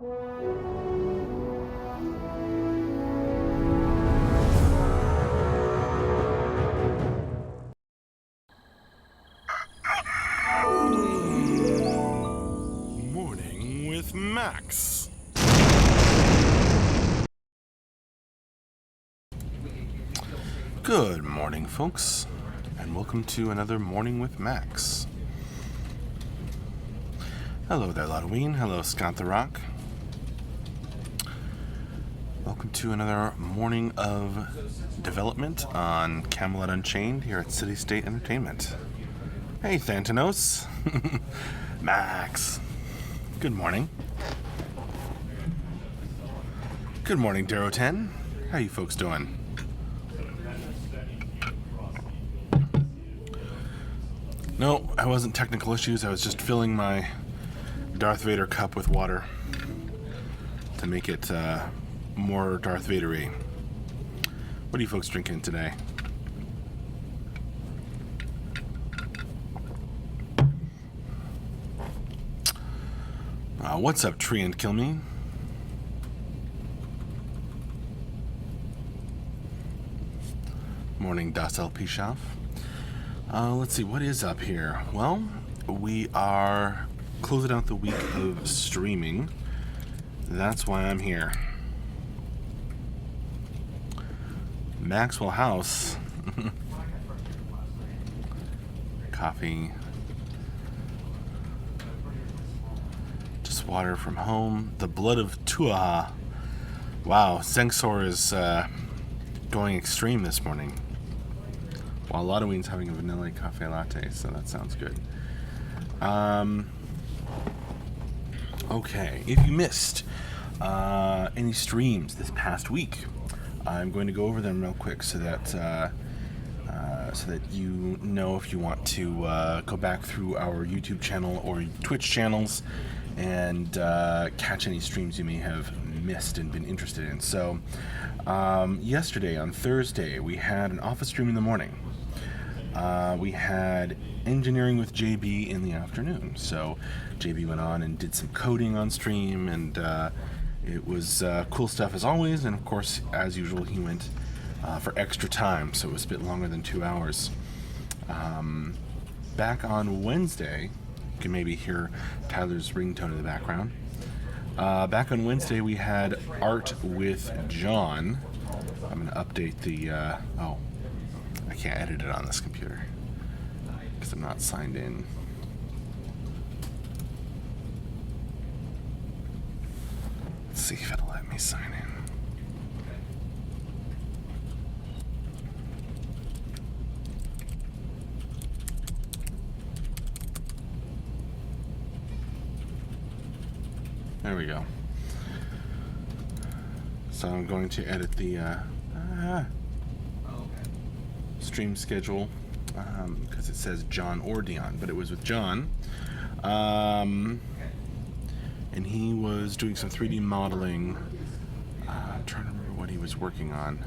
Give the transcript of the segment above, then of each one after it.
Morning with Max. Good morning, folks, and welcome to another Morning with Max. Hello there, Halloween. Hello, Scott the Rock. Welcome to another morning of development on Camelot Unchained here at City State Entertainment. Hey, Thantanos. Max. Good morning. Good morning, Darrow 10. How you folks doing? No, I wasn't technical issues. I was just filling my Darth Vader cup with water to make it more Darth Vader-y. What are you folks drinking today? What's up, Tree and Kill Me? Morning, Das El Pishoff. Let's see, what is up here? Well, we are closing out the week of streaming. That's why I'm here. Maxwell House. Coffee. Just water from home. The blood of Tuaha. Wow, Sengsor is going extreme this morning. While Halloween's having a vanilla cafe latte, so that sounds good. Okay, if you missed any streams this past week, I'm going to go over them real quick so that you know if you want to go back through our YouTube channel or Twitch channels and catch any streams you may have missed and been interested in. So yesterday, on Thursday, we had an office stream in the morning. We had engineering with JB in the afternoon. So JB went on and did some coding on stream, and it was cool stuff as always. And of course, as usual, he went for extra time, so it was a bit longer than 2 hours. Back on Wednesday, you can maybe hear Tyler's ringtone in the background. Back on Wednesday, we had Art with John. I'm going to update the... I can't edit it on this computer because I'm not signed in. Let's see if it'll let me sign in. There we go. So I'm going to edit the stream schedule because it says John or Dion, but it was with John, and he was doing some 3D modeling. I'm trying to remember what he was working on.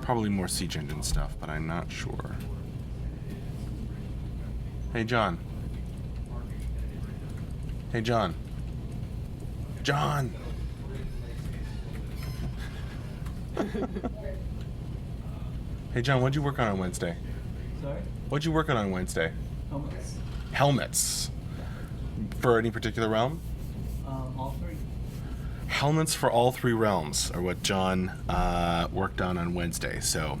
Probably more Siege Engine stuff, but I'm not sure. Hey, John. Hey, John. John! Hey, John, what'd you work on Wednesday? Sorry? What'd you work on Wednesday? Helmets. Helmets. For any particular realm? All three. Helmets for all three realms are what John worked on Wednesday. So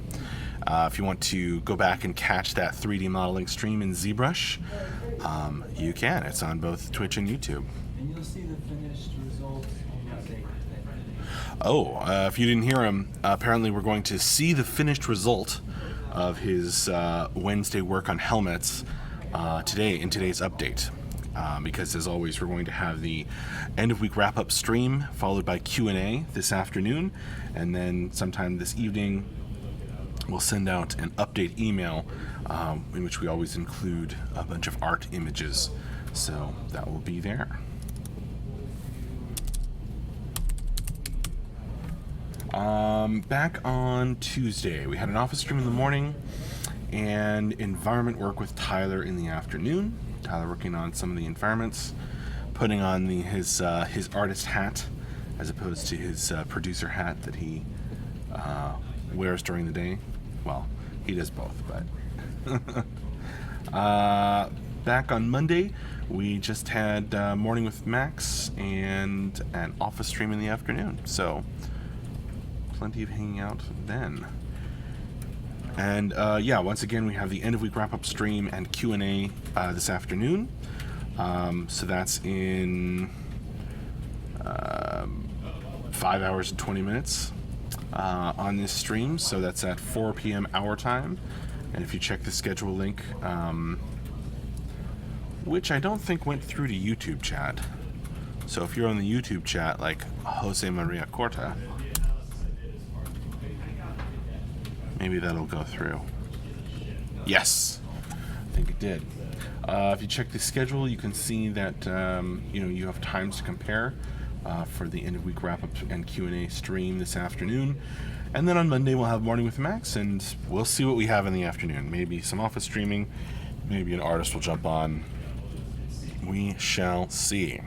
if you want to go back and catch that 3D modeling stream in ZBrush, you can. It's on both Twitch and YouTube. And you'll see the finished results on Wednesday. If you didn't hear him, apparently we're going to see the finished result of his Wednesday work on helmets today in today's update. Because as always, we're going to have the end of week wrap up stream followed by Q&A this afternoon, and then sometime this evening we'll send out an update email in which we always include a bunch of art images, so that will be there. Back on Tuesday, we had an office stream in the morning and environment work with Tyler in the afternoon. Tyler working on some of the environments, putting on his artist hat as opposed to his producer hat that he wears during the day. Well, he does both, but back on Monday, we just had Morning with Max and an office stream in the afternoon, so plenty of hanging out then. And yeah, once again, we have the end of week wrap up stream and Q&A this afternoon. So that's in 5 hours and 20 minutes on this stream. So that's at 4 p.m. our time. And if you check the schedule link, which I don't think went through to YouTube chat. So if you're on the YouTube chat, like Jose Maria Corta, maybe that'll go through. Yes, I think it did. If you check the schedule, you can see that you have times to compare for the end of week wrap up and Q&A stream this afternoon. And then on Monday we'll have Morning with Max, and we'll see what we have in the afternoon. Maybe some office streaming, maybe an artist will jump on. We shall see.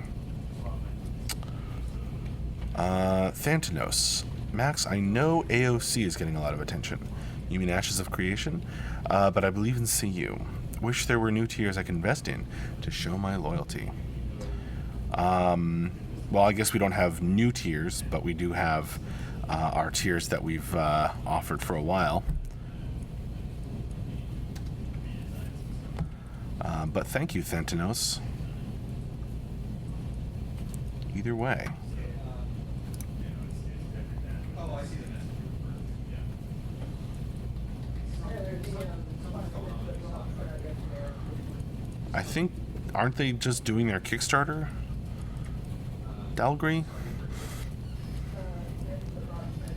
Thantanos. Max, I know AOC is getting a lot of attention. You mean Ashes of Creation? But I believe in CU. Wish there were new tiers I can invest in to show my loyalty. Well, I guess we don't have new tiers, but we do have our tiers that we've offered for a while. But thank you, Thentanos. Either way. I think, aren't they just doing their Kickstarter? Dalgary?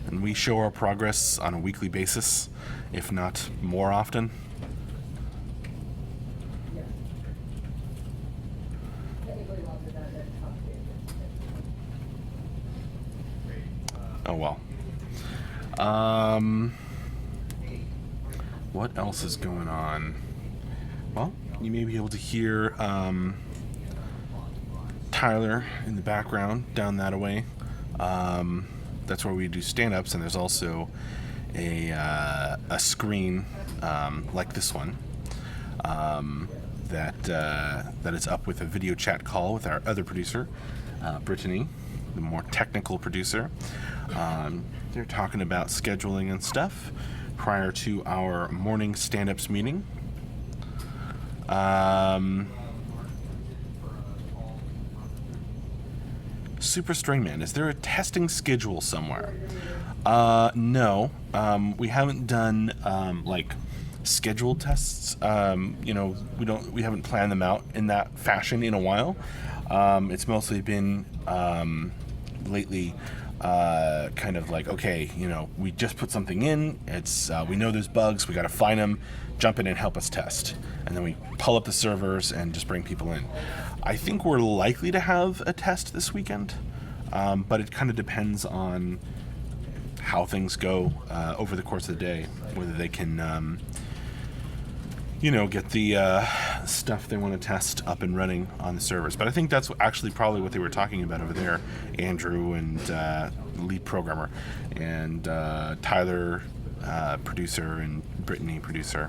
And we show our progress on a weekly basis, if not more often. Oh well. What else is going on? Well, you may be able to hear Tyler in the background down that way. That's where we do stand-ups, and there's also a screen like this one that is up with a video chat call with our other producer, Brittany, the more technical producer. They're talking about scheduling and stuff prior to our morning stand-ups meeting. Super Stringman, is there a testing schedule somewhere? No. We haven't done like scheduled tests. We haven't planned them out in that fashion in a while. It's mostly been lately kind of like, okay, we just put something in. It's we know there's bugs. We got to find them, jump in and help us test, and then we pull up the servers and just bring people in. I think we're likely to have a test this weekend, but it kind of depends on how things go over the course of the day, whether they can get the stuff they want to test up and running on the servers. But I think that's actually probably what they were talking about over there, Andrew and lead programmer, and Tyler, producer, and Brittany, producer.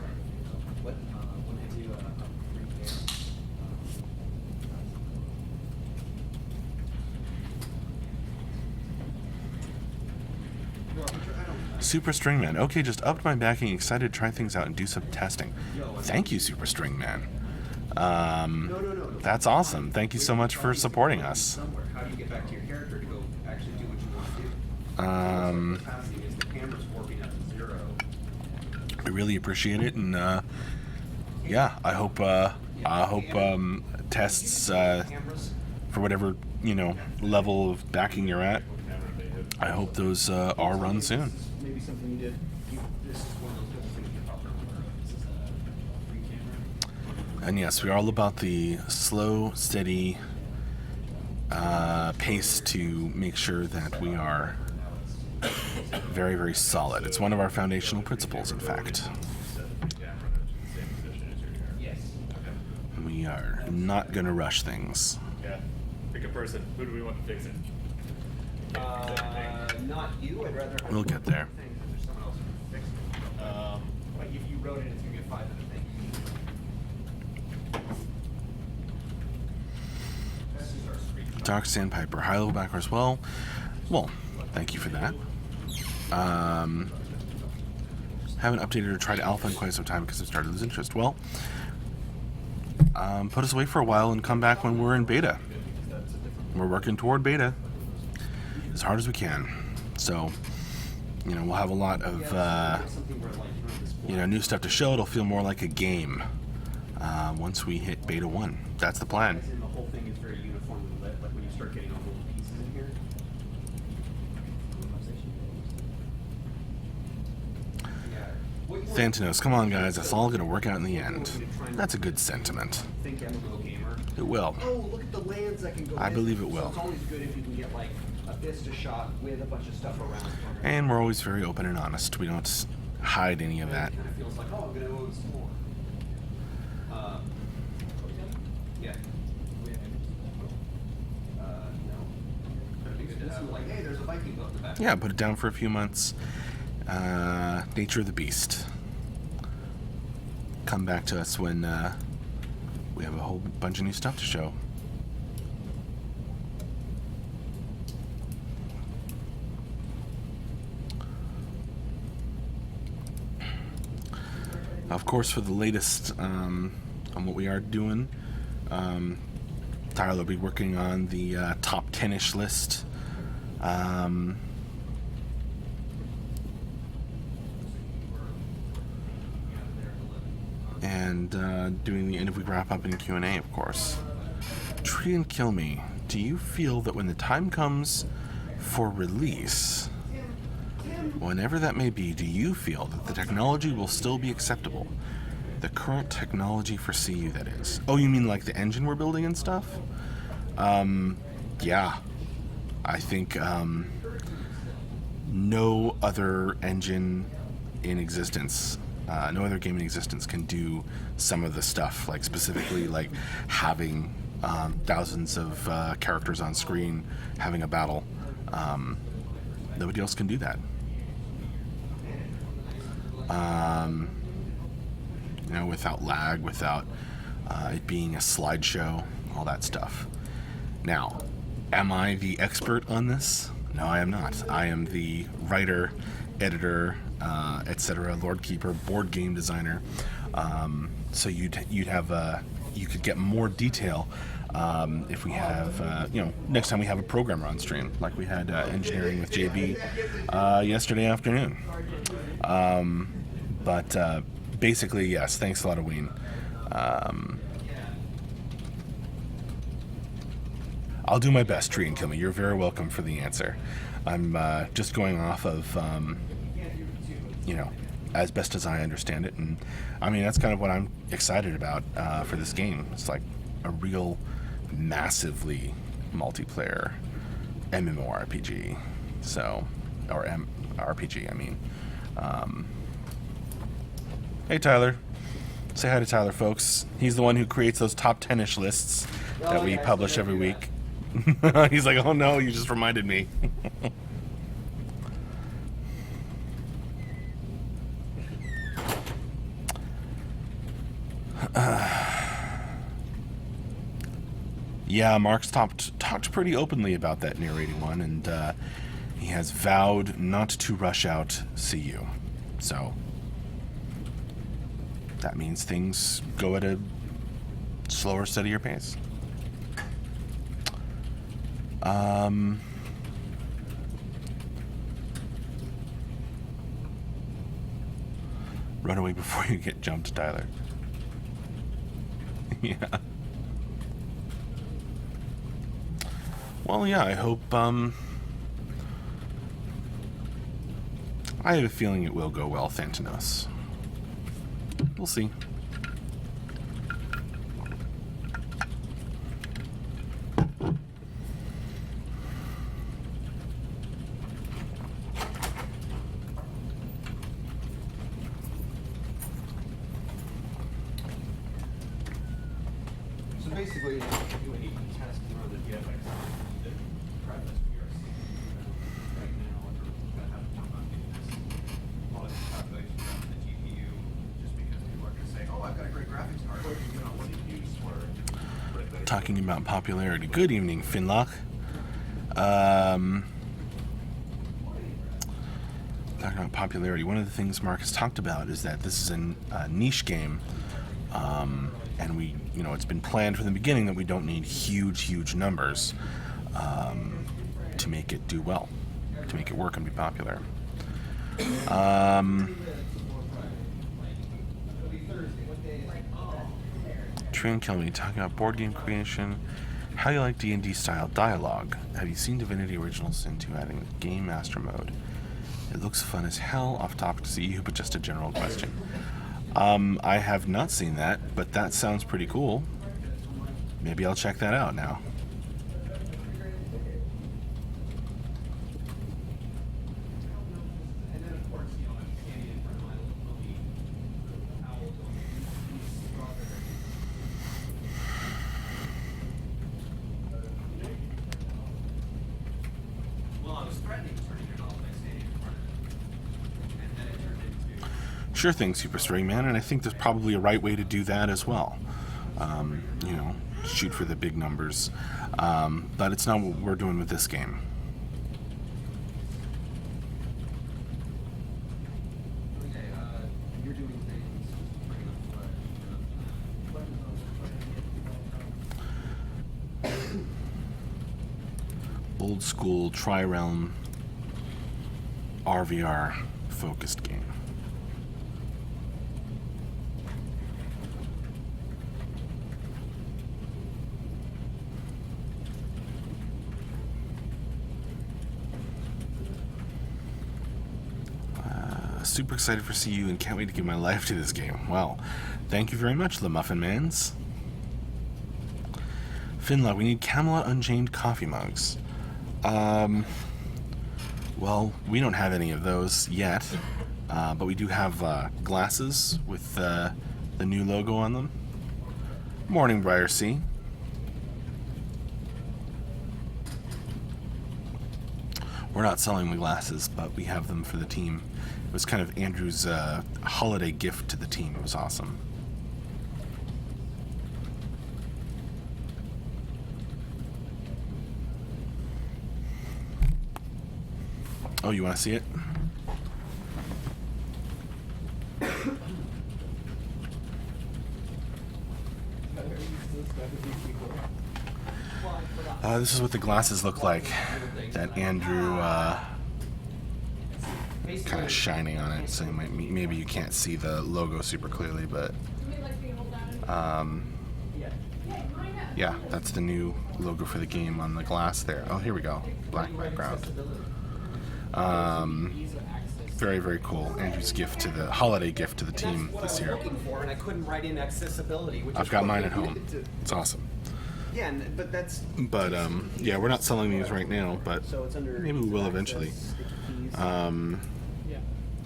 Super Stringman. Okay, just upped my backing. Excited to try things out and do some testing. Thank you, Super Stringman. That's awesome. Thank you so much for supporting us. How do you get back to your character to go actually do what you want to do? Capacity is the camera's warping up to 0. I really appreciate it, and yeah, I hope tests for whatever level of backing you're at. I hope those are run soon. Maybe something you did. This is one of those little things you pop over. Free camera. And yes, we're all about the slow, steady pace to make sure that we are very, very solid. It's one of our foundational principles, in fact. We are not going to rush things. Pick a person. Who do we want to fix it? Not you. I'd rather. We'll get there. Things if there's someone else who can fix it. Like if you wrote it, it's gonna be a 5-minute thing. This is our screenshot. Dark Sandpiper, high level backwards. Well, thank you for that. Haven't updated or tried alpha in quite some time because I've started to lose interest. Well, put us away for a while and come back when we're in beta. We're working toward beta as hard as we can. So, you know, we'll have a lot of Something where, like, new stuff to show. It'll feel more like a game once we hit beta 1. That's the plan. as in the whole thing is very uniformly lit. Like when you start getting all the little pieces in here. Yeah. What you want Thantanos, come on guys, it's all gonna work out in the end. That's a good sentiment. think MMO gamer. It will. Oh, look at the lands that can go. I in. believe it So will. it's always good if you can get like a Vista shot with a bunch of stuff around. And we're always very open and honest. We don't hide any of that. It kind of feels like, oh, I'm gonna go explore. Yeah. No. That'd be good to have, like, hey, there's a Viking boat in the back. Yeah, put it down for a few months. Nature of the beast. Come back to us when we have a whole bunch of new stuff to show. Of course, for the latest on what we are doing, Tyler will be working on the top 10-ish list. And doing the end of week wrap up and Q&A, of course. Tree and Kill Me. Do you feel that when the time comes for release, whenever that may be, do you feel that the technology will still be acceptable? The current technology for CU, that is. Oh, you mean like the engine we're building and stuff? Yeah. I think no other engine in existence, no other game in existence can do some of the stuff, like specifically like having thousands of characters on screen, having a battle. Nobody else can do that. Without lag, without it being a slideshow, all that stuff. Now, am I the expert on this? No, I am not. I am the writer, editor, etc., Lord Keeper, board game designer. So you'd have you could get more detail if we have next time we have a programmer on stream, like we had engineering with JB yesterday afternoon. But basically, yes. Thanks a lot, Wayne. I'll do my best, Tree and Kill Me. You're very welcome for the answer. I'm just going off of, as best as I understand it. And, I mean, that's kind of what I'm excited about for this game. It's like a real massively multiplayer MMORPG. So, or RPG, I mean. Hey, Tyler. Say hi to Tyler, folks. He's the one who creates those top 10-ish lists that we publish every week. He's like, oh no, you just reminded me. Yeah, Mark's talked pretty openly about that narrating one, and he has vowed not to rush out CU. So that means things go at a slower, steadier pace. Run away before you get jumped, Tyler. Yeah. Well, yeah, I hope, I have a feeling it will go well, Thantanos. We'll see. So basically, you do any test run that you have like the preface PRC right now, and we're gonna have to jump on getting this model calculation done on the GPU, just because people are gonna say, oh, I've got a great graphics card, you know, what do you use for it? Talking about popularity. Good evening, Finlock. Talking about popularity. One of the things Mark has talked about is that this is a niche game, and we, you know, it's been planned from the beginning that we don't need huge numbers to make it do well, to make it work and be popular. Train Kill Me, talking about board game creation. How do you like D&D style dialogue? Have you seen Divinity Original Sin 2 adding Game Master mode? It looks fun as hell. Off topic to you, but just a general question. I have not seen that, but that sounds pretty cool. Maybe I'll check that out now. And then, of course, you know, I'm standing in front of my little owl going, well, I was threatening turning it off by standing in front of it. And then it turned into... Sure thing, Super String Man, and I think there's probably a right way to do that as well. You know, shoot for the big numbers. But it's not what we're doing with this game. Okay, you're doing things, bring up Old school Tri-Realm RVR focused game. Super excited for CU and can't wait to give my life to this game. Well, thank you very much, the Muffin Mans. Finla, we need Camelot Unchained coffee mugs. Well, we don't have any of those yet, but we do have glasses with the new logo on them. Morning, Briar C. We're not selling the glasses, but we have them for the team. It was kind of Andrew's holiday gift to the team. It was awesome. Oh, you want to see it? This is what the glasses look like that Andrew kind of shining on it, so maybe you can't see the logo super clearly, but yeah, that's the new logo for the game on the glass there. Oh, here we go, black background. Very, very cool. Andrew's gift to the holiday gift to the team this year. And I couldn't write in accessibility, which I've got mine at home. It's awesome. Yeah, but that's... But yeah, we're not selling these right now, but So it's under maybe we will eventually.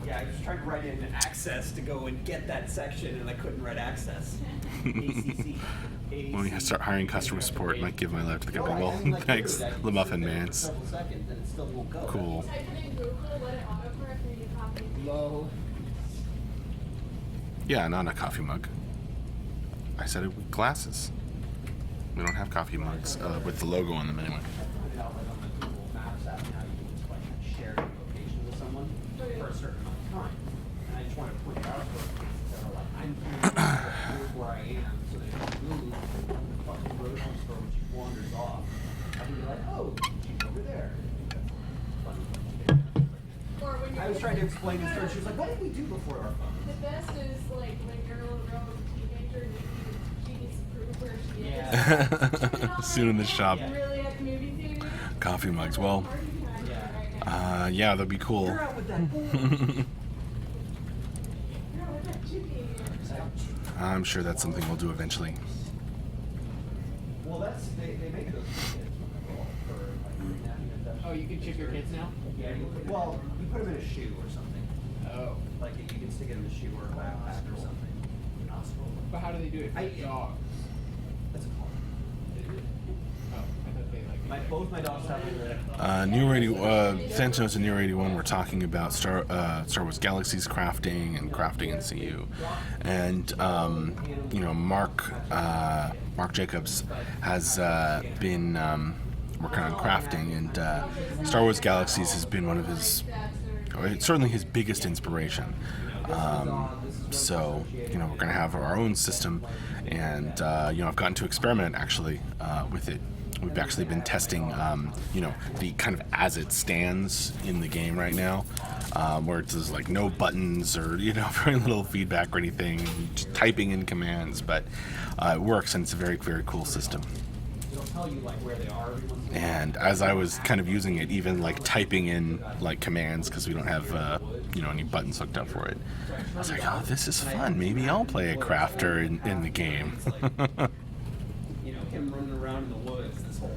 Yeah, I just tried to write in access to go and get that section, and I couldn't write access. ACC. When we start hiring customer support, might give my life to the company. Well, thanks, the Muffin Mans. Cool. Low. Yeah, not a coffee mug. I said it with glasses. We don't have coffee mugs with the logo on them anyway. Maps app now, you can just like share your location with someone for a certain amount of time. And I just want to point out for cases that are like, I'm here's where I am, so that if you move the fucking grocery store when she wanders off, I can be like, oh, she's over there. I was trying to explain this to her, she was like, what did we do before our phone? The best is like when you're a little girl with a teenager and she needs to prove where she is. Soon in the shop. Really at the movie theater. Coffee mugs. Well, yeah, that'd be cool. You're out with that boy. I'm sure that's something we'll do eventually. Well, that's, they make those for kids for like napping and stuff. Oh, you can chip your kids now? Yeah, well, you put them in a shoe or something. Oh. Like you can stick it in the shoe or a backpack or something. But how do they do it? I- Dogs. That's a call. Both my dogs have Nero 80, Santos and Nero 81 were talking about Star Wars Galaxies crafting and crafting in CU, and you know, Mark Jacobs has been working on crafting, and Star Wars Galaxies has been one of his, certainly his biggest inspiration. So you know, we're going to have our own system, and you know, I've gotten to experiment actually with it. We've actually been testing, you know, the kind of as it stands in the game right now, where there's like no buttons or, you know, very little feedback or anything, just typing in commands, but it works, and it's a very, very cool system. it'll tell you like where they are every once in a while. And as I was kind of using it, even like typing in like commands, because we don't have, you know, any buttons hooked up for it, I was like, oh, this is fun. Maybe I'll play a crafter in the game. You know, him running around in the woods, this whole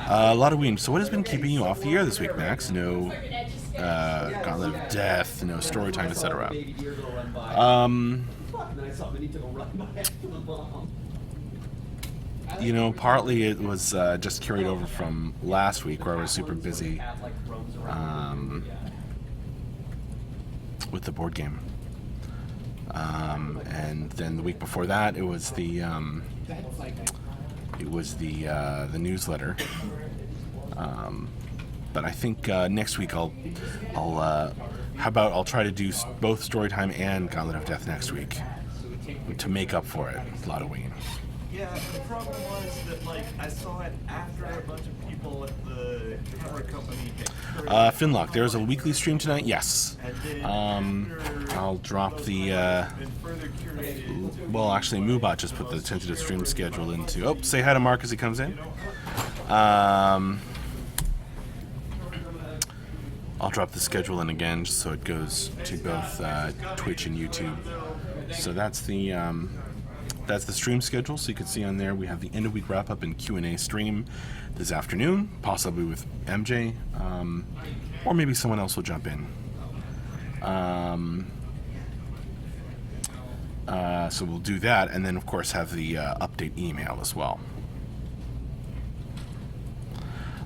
A lot of weed. So what has been keeping you off the air this week, Max? No Gauntlet of Death, no story time, etc. baby deer go run by. And then I saw Benito go run by after the bomb. You know, partly it was just carried over from last week where I was super busy with the board game. And then the week before that, it was the newsletter. But I think next week I'll try to do both Storytime and Gauntlet of Death next week to make up for it. A lot of winging. Yeah, the problem was that, like, I saw it after a bunch of people at the camera company had Finlock, there's a weekly stream tonight? Yes. and then I'll drop the, and further curated. well, actually, Moobot just put the tentative stream schedule into, oh, say hi to Mark as he comes in. I'll drop the schedule in again just so it goes to both Twitch and YouTube. So that's the stream schedule. So you can see on there we have the end of week wrap up and Q&A stream this afternoon, possibly with MJ, or maybe someone else will jump in. So we'll do that, and then of course have the update email as well.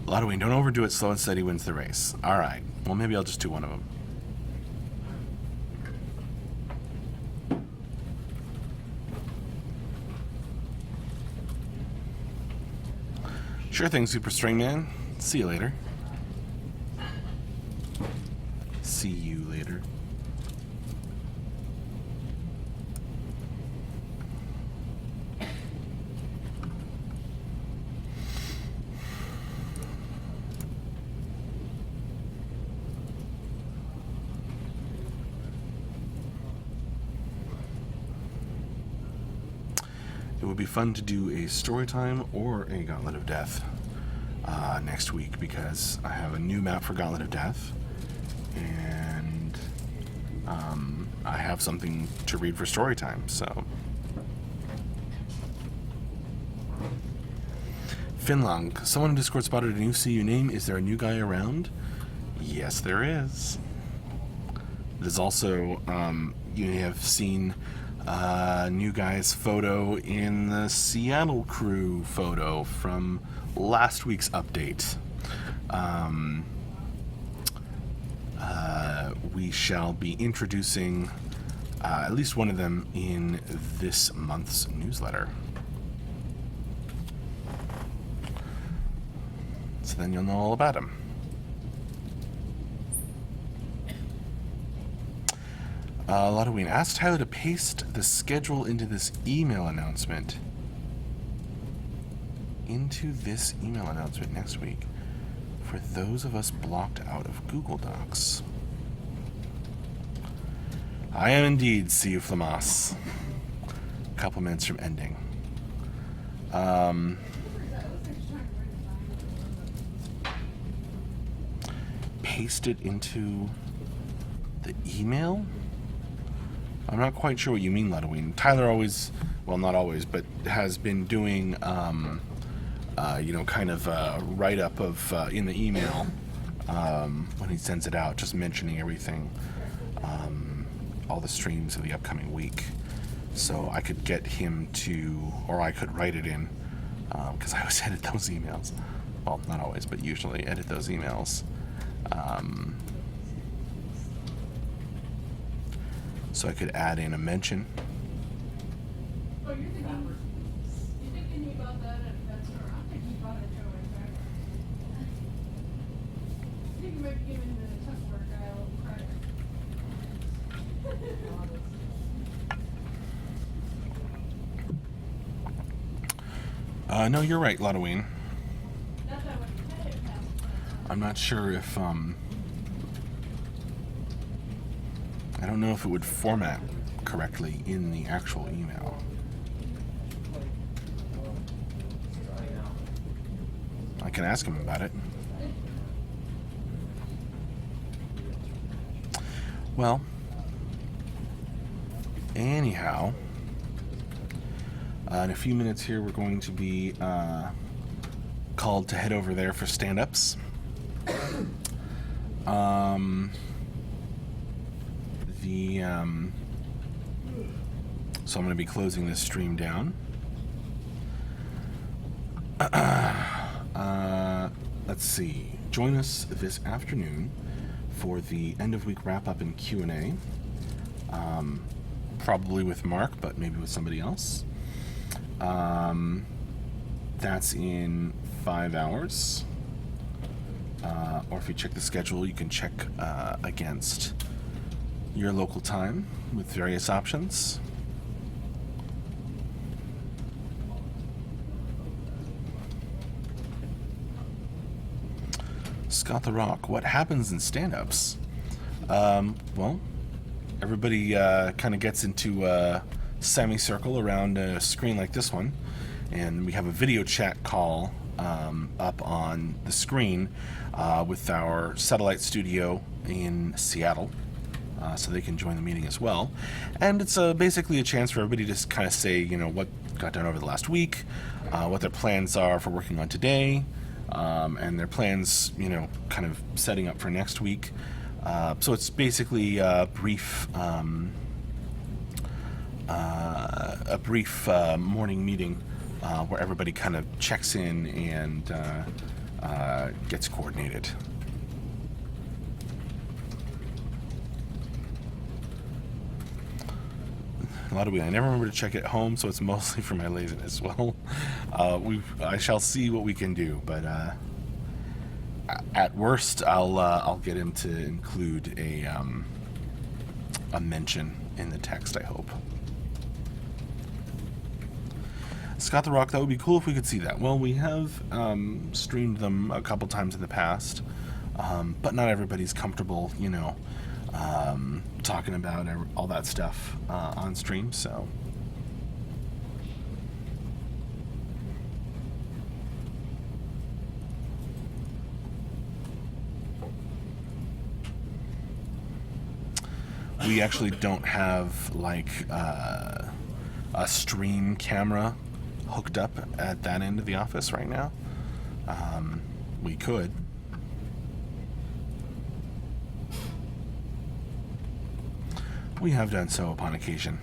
Lottoing, don't overdo it. Slow and steady wins the race. All right. Well, maybe I'll just do one of them. Sure thing, Super String Man. See you later. See you later. It would be fun to do a story time or a Gauntlet of Death next week, because I have a new map for Gauntlet of Death, and I have something to read for story time. So, Finlong, someone in Discord spotted a new CU name. Is there a new guy around? Yes, there is. There's also you may have seen new guy's photo in the Seattle crew photo from last week's update. We shall be introducing at least one of them in this month's newsletter. So then you'll know all about him. Lotoween asked Tyler to paste the schedule into this email announcement. Next week for those of us blocked out of Google Docs. I am indeed, see you, Flamas. Compliments from Ending. Paste it into the email? I'm not quite sure what you mean, Lotoween. Tyler always, well, not always, but has been doing, you know, kind of a write-up of in the email when he sends it out, just mentioning everything, all the streams of the upcoming week. So I could get him to, or I could write it in, because I always edit those emails. well, not always, but usually edit those emails. So I could add in a mention. Oh, you're thinking he bought that at that store. I'm thinking he bought it at Joe Factory. I think you might be giving the Tupperware guy a little credit. No, you're right, Lodoween. Not that would cut it past. I'm not sure if, I don't know if it would format correctly in the actual email. I can ask him about it. Well, anyhow, in a few minutes here, we're going to be called to head over there for stand-ups. So I'm going to be closing this stream down. Let's see. Join us this afternoon for the end of week wrap up and Q&A. Probably with Mark, but maybe with somebody else. That's in 5 hours. Or if you check the schedule, you can check against your local time with various options. Scott the Rock, what happens in stand-ups? Well, everybody kind of gets into a semicircle around a screen like this one, and we have a video chat call up on the screen with our satellite studio in Seattle, so they can join the meeting as well. And it's basically a chance for everybody to just kind of say, you know, what got done over the last week, what their plans are for working on today, and their plans, you know, kind of setting up for next week. So it's basically a brief morning meeting where everybody kind of checks in and gets coordinated. A lot of I never remember to check at home, so it's mostly for my laziness. Well, I shall see what we can do, but at worst, I'll get him to include a mention in the text, I hope. Scott the Rock, that would be cool if we could see that. Well, we have streamed them a couple times in the past, but not everybody's comfortable, you know, talking about all that stuff on stream, so. We actually don't have like a stream camera hooked up at that end of the office right now. We could. We have done so upon occasion.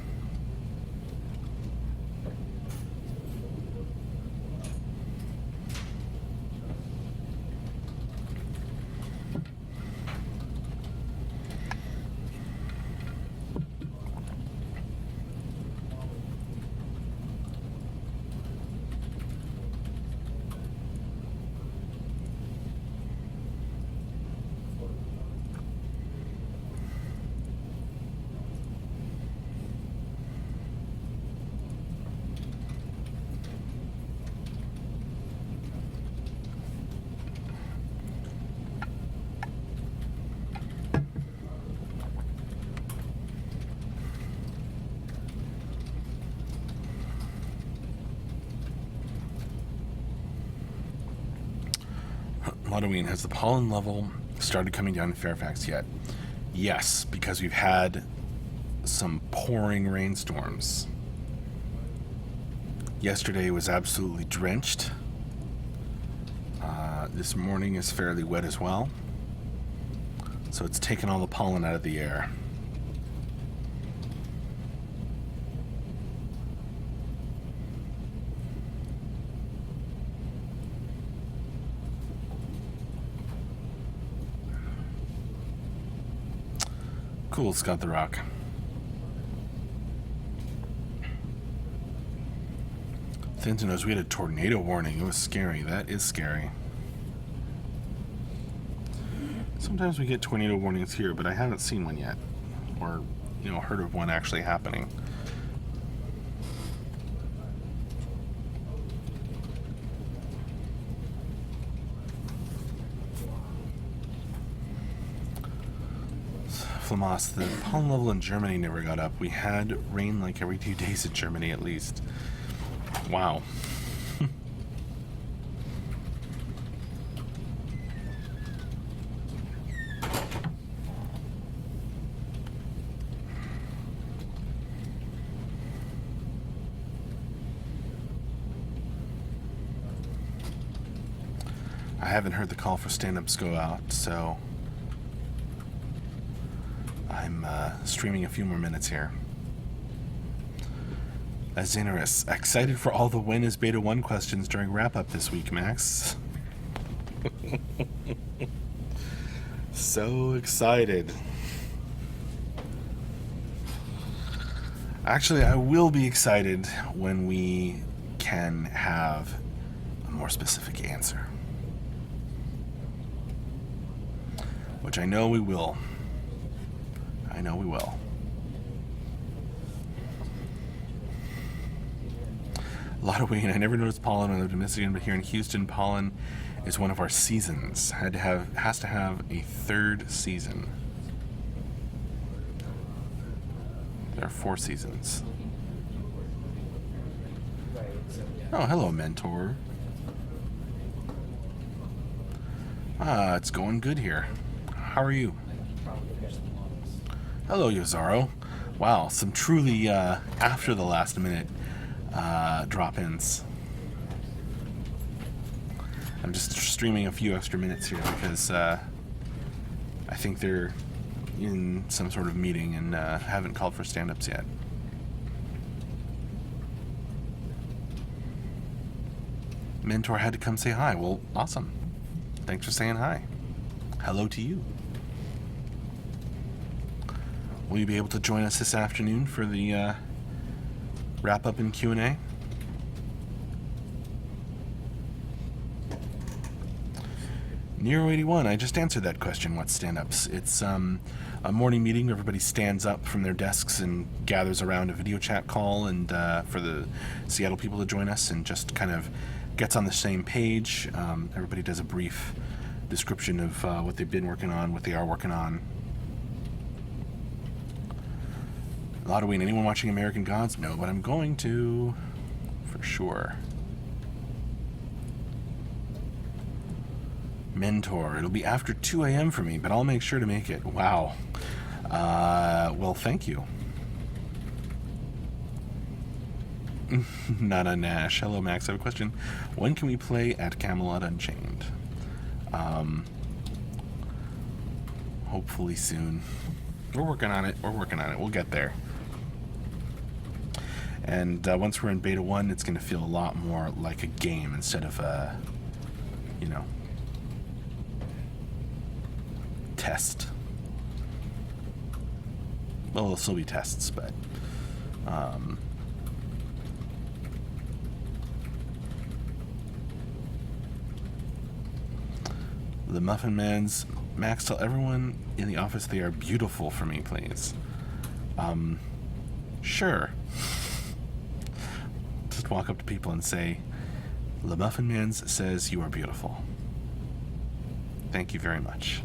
Halloween, has the pollen level started coming down in Fairfax yet? Yes, because we've had some pouring rainstorms. Yesterday was absolutely drenched. This morning is fairly wet as well. So it's taken all the pollen out of the air. Cool, Scott the Rock. Thinton knows we had a tornado warning. It was scary. That is scary. Sometimes we get tornado warnings here, but I haven't seen one yet. Or, you know, heard of one actually happening. Flamas, the pollen level in Germany never got up. We had rain like every 2 days in Germany at least. Wow. I haven't heard the call for stand-ups go out, so I'm streaming a few more minutes here. Azanaris, excited for all the when is beta 1 questions during wrap-up this week, Max. So excited. Actually, I will be excited when we can have a more specific answer. Which I know we will. I know we will. A lot of Wayne. I never noticed pollen when I lived in Michigan, but here in Houston, pollen is one of our seasons. Has to have a third season. There are 4 seasons. Oh, hello, Mentor. It's going good here. How are you? Hello, Yozaro. Wow, some truly after the last minute drop-ins. I'm just streaming a few extra minutes here because I think they're in some sort of meeting and haven't called for stand-ups yet. Mentor had to come say hi. Well, awesome. Thanks for saying hi. Hello to you. Will you be able to join us this afternoon for the wrap-up and Q&A? Nero81, I just answered that question. What's stand-ups? It's a morning meeting where everybody stands up from their desks and gathers around a video chat call, and for the Seattle people to join us, and just kind of gets on the same page. Everybody does a brief description of what they've been working on, what they are working on. Lodoween, anyone watching American Gods? No, but I'm going to, for sure. Mentor, it'll be after 2 a.m. for me, but I'll make sure to make it. Wow. Well, thank you. Nana Nash. Hello, Max. I have a question. When can we play at Camelot Unchained? Hopefully soon. We're working on it. We'll get there. And once we're in beta 1, it's going to feel a lot more like a game instead of a, test. Well, there'll still be tests, but the Muffin Man's Max, tell everyone in the office they are beautiful for me, please. Sure. Just walk up to people and say, The Muffin Man's says you are beautiful. Thank you very much.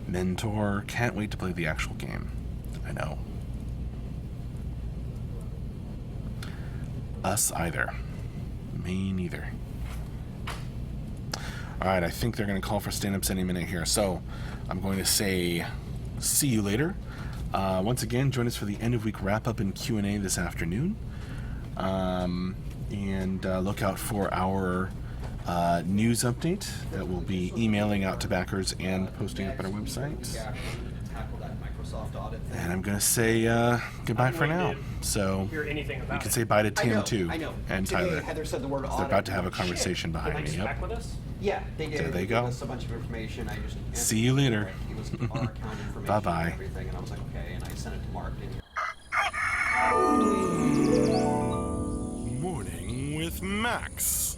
Mentor, can't wait to play the actual game. I know. Us either. Me neither. Alright, I think they're going to call for stand-ups any minute here, so I'm going to say see you later. Once again, join us for the end-of-week wrap-up and Q&A this afternoon. And look out for our news update that we'll be emailing out to backers and posting up on our website. And I'm going to say goodbye for now. So Hear anything about you can it. say bye to Tim, too. I know. And Today, Tyler. Heather said the word They're audit. about to have a I'm like, conversation Would behind they me. speak Yep. back with us? Yeah, they did. There they They go. gave us a bunch of information. I just See you later. It was our account information Bye-bye. and everything, and I was like, okay, and I sent it to marketing. Morning with Max.